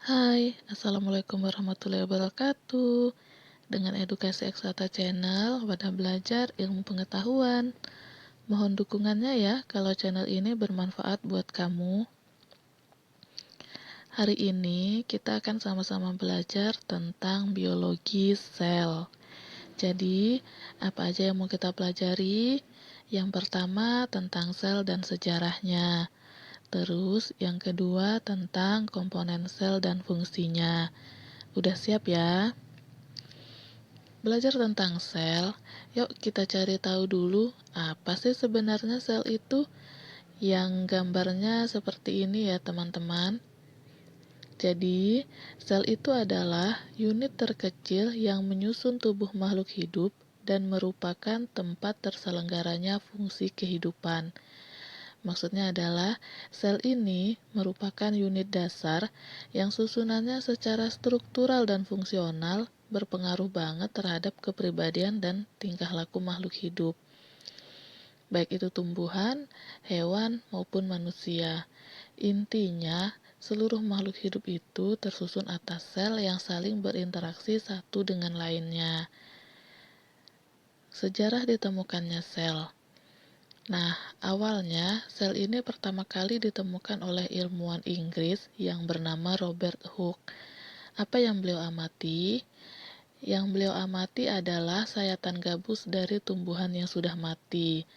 Hai, Assalamualaikum warahmatullahi wabarakatuh. Dengan Edukasi Eksata Channel, wadah belajar ilmu pengetahuan. Mohon dukungannya ya kalau channel ini bermanfaat buat kamu. Hari ini kita akan sama-sama belajar tentang biologi sel. Jadi, apa aja yang mau kita pelajari? Yang pertama tentang sel dan sejarahnya. Terus yang kedua tentang komponen sel dan fungsinya. Udah siap ya? Belajar tentang sel, yuk kita cari tahu dulu apa sih sebenarnya sel itu. Yang gambarnya seperti ini ya teman-teman. Jadi, sel itu adalah unit terkecil yang menyusun tubuh makhluk hidup dan merupakan tempat terselenggaranya fungsi kehidupan. Maksudnya adalah, sel ini merupakan unit dasar yang susunannya secara struktural dan fungsional berpengaruh banget terhadap kepribadian dan tingkah laku makhluk hidup, baik itu tumbuhan, hewan, maupun manusia. Intinya, seluruh makhluk hidup itu tersusun atas sel yang saling berinteraksi satu dengan lainnya. Sejarah ditemukannya sel. Nah, awalnya sel ini pertama kali ditemukan oleh ilmuwan Inggris yang bernama Robert Hooke. Apa yang beliau amati? Yang beliau amati adalah sayatan gabus dari tumbuhan yang sudah mati.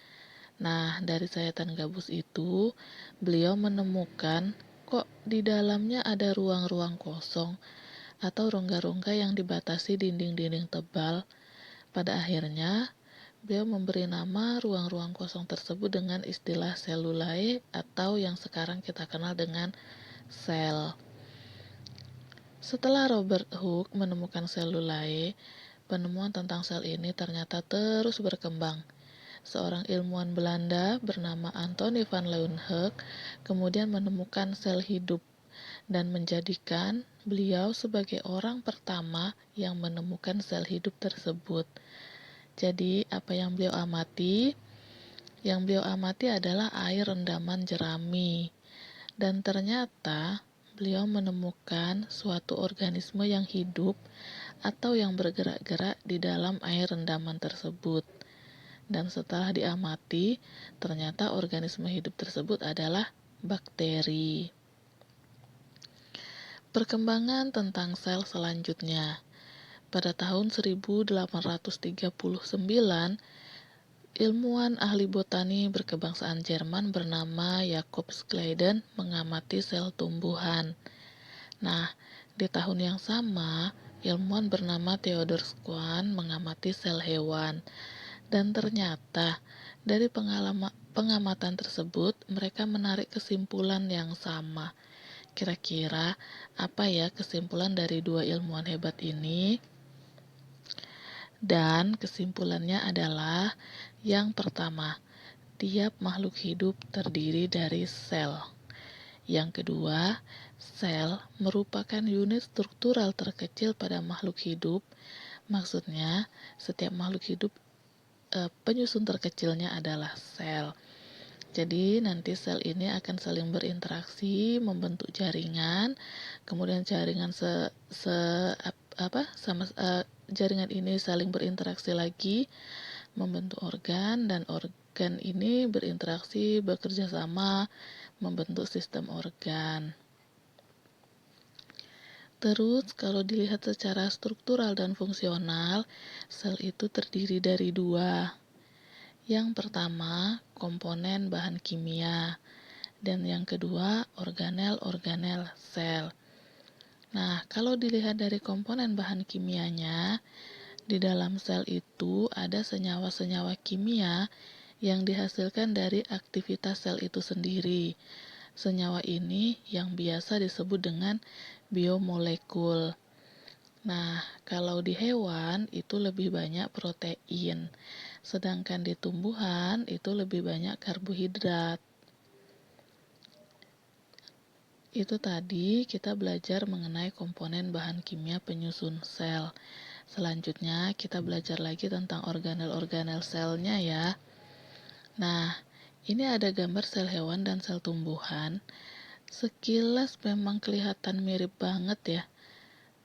Nah, dari sayatan gabus itu, beliau menemukan kok di dalamnya ada ruang-ruang kosong atau rongga-rongga yang dibatasi dinding-dinding tebal. Pada akhirnya, beliau memberi nama ruang-ruang kosong tersebut dengan istilah selulae atau yang sekarang kita kenal dengan sel. Setelah Robert Hooke menemukan selulae, penemuan tentang sel ini ternyata terus berkembang. Seorang ilmuwan Belanda bernama Anthony van Leeuwenhoek kemudian menemukan sel hidup dan menjadikan beliau sebagai orang pertama yang menemukan sel hidup tersebut. Jadi, apa yang beliau amati? Yang beliau amati adalah air rendaman jerami. Dan ternyata beliau menemukan suatu organisme yang hidup atau yang bergerak-gerak di dalam air rendaman tersebut. Dan setelah diamati, ternyata organisme hidup tersebut adalah bakteri. Perkembangan tentang sel selanjutnya. Pada tahun 1839, ilmuwan ahli botani berkebangsaan Jerman bernama Jakob Schleiden mengamati sel tumbuhan. Nah, di tahun yang sama, ilmuwan bernama Theodor Schwann mengamati sel hewan. Dan ternyata, dari pengamatan tersebut, mereka menarik kesimpulan yang sama. Kira-kira apa ya kesimpulan dari dua ilmuwan hebat ini? Dan kesimpulannya adalah yang pertama, tiap makhluk hidup terdiri dari sel. Yang kedua, sel merupakan unit struktural terkecil pada makhluk hidup. Maksudnya, setiap makhluk hidup penyusun terkecilnya adalah sel. Jadi nanti sel ini akan saling berinteraksi, membentuk jaringan. Kemudian jaringan jaringan ini saling berinteraksi lagi, membentuk organ, dan organ ini berinteraksi, bekerja sama, membentuk sistem organ. Terus kalau dilihat secara struktural dan fungsional, sel itu terdiri dari dua. Yang pertama, komponen bahan kimia, dan yang kedua, organel-organel sel. Nah, kalau dilihat dari komponen bahan kimianya, di dalam sel itu ada senyawa-senyawa kimia yang dihasilkan dari aktivitas sel itu sendiri. Senyawa ini yang biasa disebut dengan biomolekul. Nah, kalau di hewan itu lebih banyak protein, sedangkan di tumbuhan itu lebih banyak karbohidrat. Itu tadi kita belajar mengenai komponen bahan kimia penyusun sel. Selanjutnya kita belajar lagi tentang organel-organel selnya ya. Nah, ini ada gambar sel hewan dan sel tumbuhan. Sekilas memang kelihatan mirip banget ya,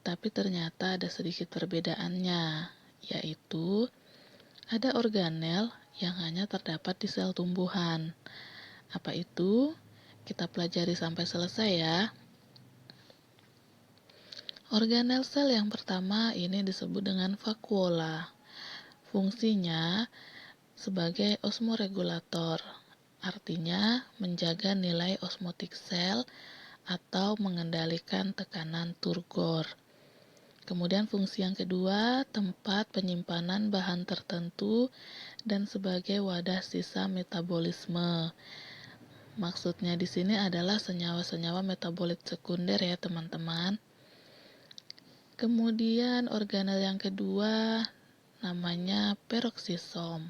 tapi ternyata ada sedikit perbedaannya, yaitu ada organel yang hanya terdapat di sel tumbuhan. Apa itu? Kita pelajari sampai selesai ya. Organel sel yang pertama ini disebut dengan vakuola. Fungsinya sebagai osmoregulator, artinya menjaga nilai osmotik sel atau mengendalikan tekanan turgor. Kemudian fungsi yang kedua, tempat penyimpanan bahan tertentu dan sebagai wadah sisa metabolisme. Maksudnya di sini adalah senyawa-senyawa metabolit sekunder ya teman-teman. Kemudian organel yang kedua namanya peroksisom.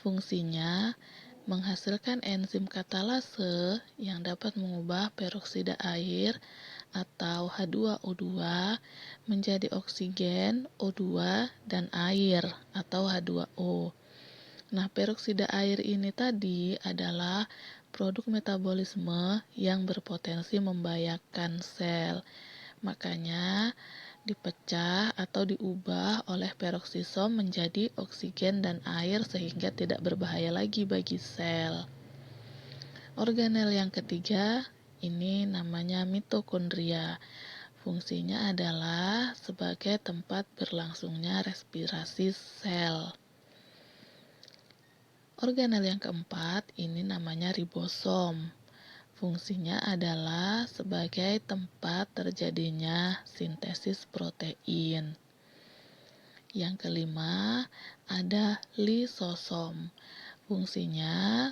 Fungsinya menghasilkan enzim katalase yang dapat mengubah peroksida air atau H2O2 menjadi oksigen, O2, dan air atau H2O. Nah, peroksida air ini tadi adalah produk metabolisme yang berpotensi membahayakan sel. Makanya dipecah atau diubah oleh peroksisom menjadi oksigen dan air sehingga tidak berbahaya lagi bagi sel. Organel yang ketiga ini namanya mitokondria. Fungsinya adalah sebagai tempat berlangsungnya respirasi sel. Organel yang keempat ini namanya ribosom. Fungsinya adalah sebagai tempat terjadinya sintesis protein. Yang kelima ada lisosom. Fungsinya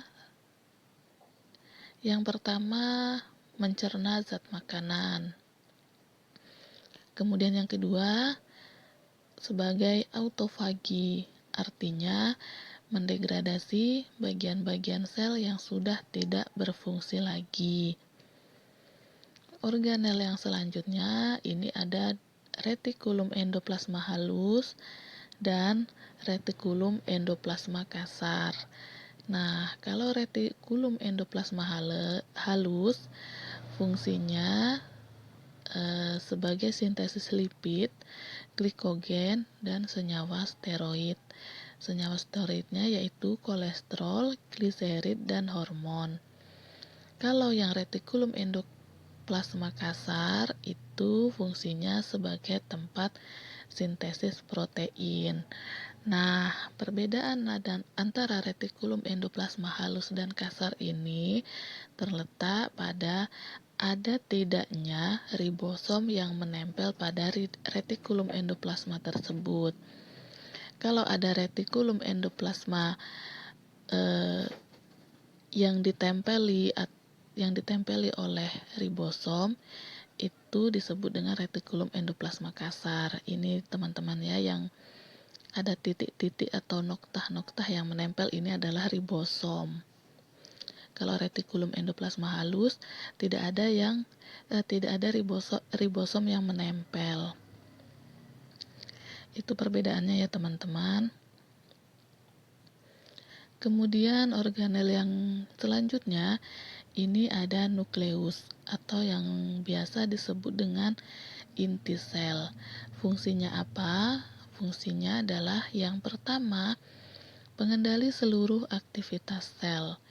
yang pertama mencerna zat makanan. Kemudian yang kedua sebagai autofagi, artinya mendegradasi bagian-bagian sel yang sudah tidak berfungsi lagi. Organel yang selanjutnya ini ada retikulum endoplasma halus dan retikulum endoplasma kasar. Nah, kalau retikulum endoplasma halus fungsinya sebagai sintesis lipid, glikogen, dan senyawa steroid. Senyawa steroidnya yaitu kolesterol, gliserid, dan hormon. Kalau yang retikulum endoplasma kasar itu fungsinya sebagai tempat sintesis protein. Nah, perbedaan antara retikulum endoplasma halus dan kasar ini terletak pada ada tidaknya ribosom yang menempel pada retikulum endoplasma tersebut. Kalau ada retikulum endoplasma yang ditempeli oleh ribosom itu disebut dengan retikulum endoplasma kasar. Ini teman-teman ya, yang ada titik-titik atau noktah-noktah yang menempel ini adalah ribosom. Kalau retikulum endoplasma halus tidak ada ribosom yang menempel. Itu perbedaannya ya teman-teman. Kemudian organel yang selanjutnya ini ada nukleus atau yang biasa disebut dengan inti sel. Fungsinya apa? Fungsinya adalah yang pertama pengendali seluruh aktivitas sel.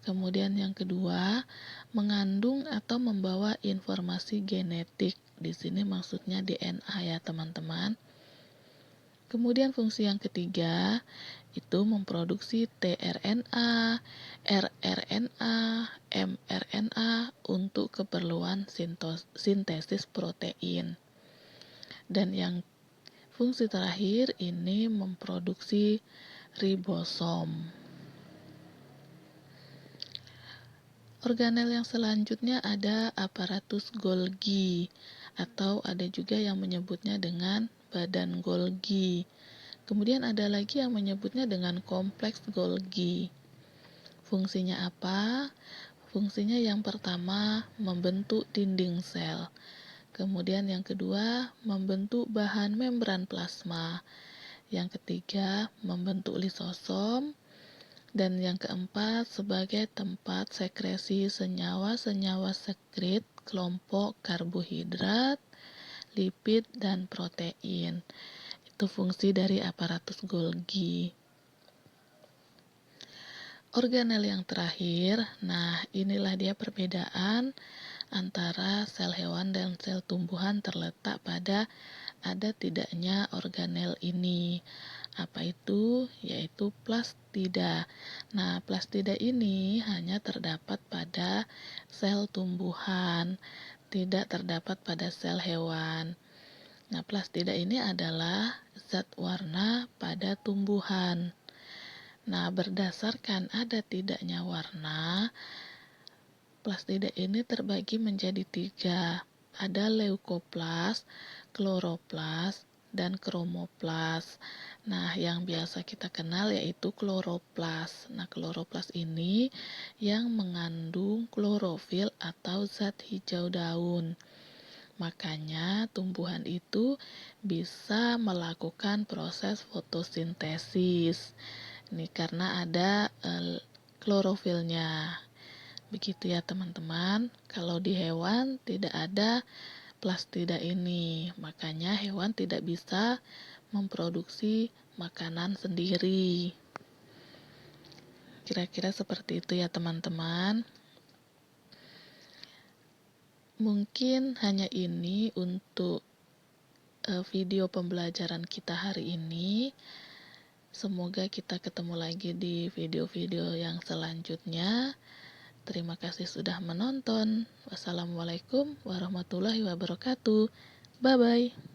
Kemudian yang kedua mengandung atau membawa informasi genetik. Di sini maksudnya DNA ya teman-teman. Kemudian fungsi yang ketiga itu memproduksi tRNA, rRNA, mRNA untuk keperluan sintesis protein. Dan yang fungsi terakhir ini memproduksi ribosom. Organel yang selanjutnya ada aparatus Golgi atau ada juga yang menyebutnya dengan badan Golgi. Kemudian ada lagi yang menyebutnya dengan kompleks Golgi. Fungsinya apa? Fungsinya yang pertama membentuk dinding sel. Kemudian yang kedua membentuk bahan membran plasma. Yang ketiga membentuk lisosom. Dan yang keempat, sebagai tempat sekresi senyawa-senyawa sekret kelompok karbohidrat, lipid, dan protein. Itu fungsi dari aparatus Golgi. Organel yang terakhir, nah inilah dia perbedaan antara sel hewan dan sel tumbuhan terletak pada ada tidaknya organel ini. Apa itu? Yaitu plastida. Nah, plastida ini hanya terdapat pada sel tumbuhan, tidak terdapat pada sel hewan. Nah, plastida ini adalah zat warna pada tumbuhan. Nah, berdasarkan ada tidaknya warna, plastida ini terbagi menjadi 3. Ada leukoplas, kloroplas, dan kromoplas. Nah, yang biasa kita kenal yaitu kloroplas. Nah, kloroplas ini yang mengandung klorofil atau zat hijau daun. Makanya tumbuhan itu bisa melakukan proses fotosintesis. Ini karena ada klorofilnya. Begitu ya teman-teman. Kalau di hewan tidak ada plastida ini, makanya hewan tidak bisa memproduksi makanan sendiri. Kira-kira seperti itu ya teman-teman. Mungkin hanya ini untuk video pembelajaran kita hari ini. Semoga kita ketemu lagi di video-video yang selanjutnya. Terima kasih sudah menonton. Wassalamualaikum warahmatullahi wabarakatuh. Bye-bye.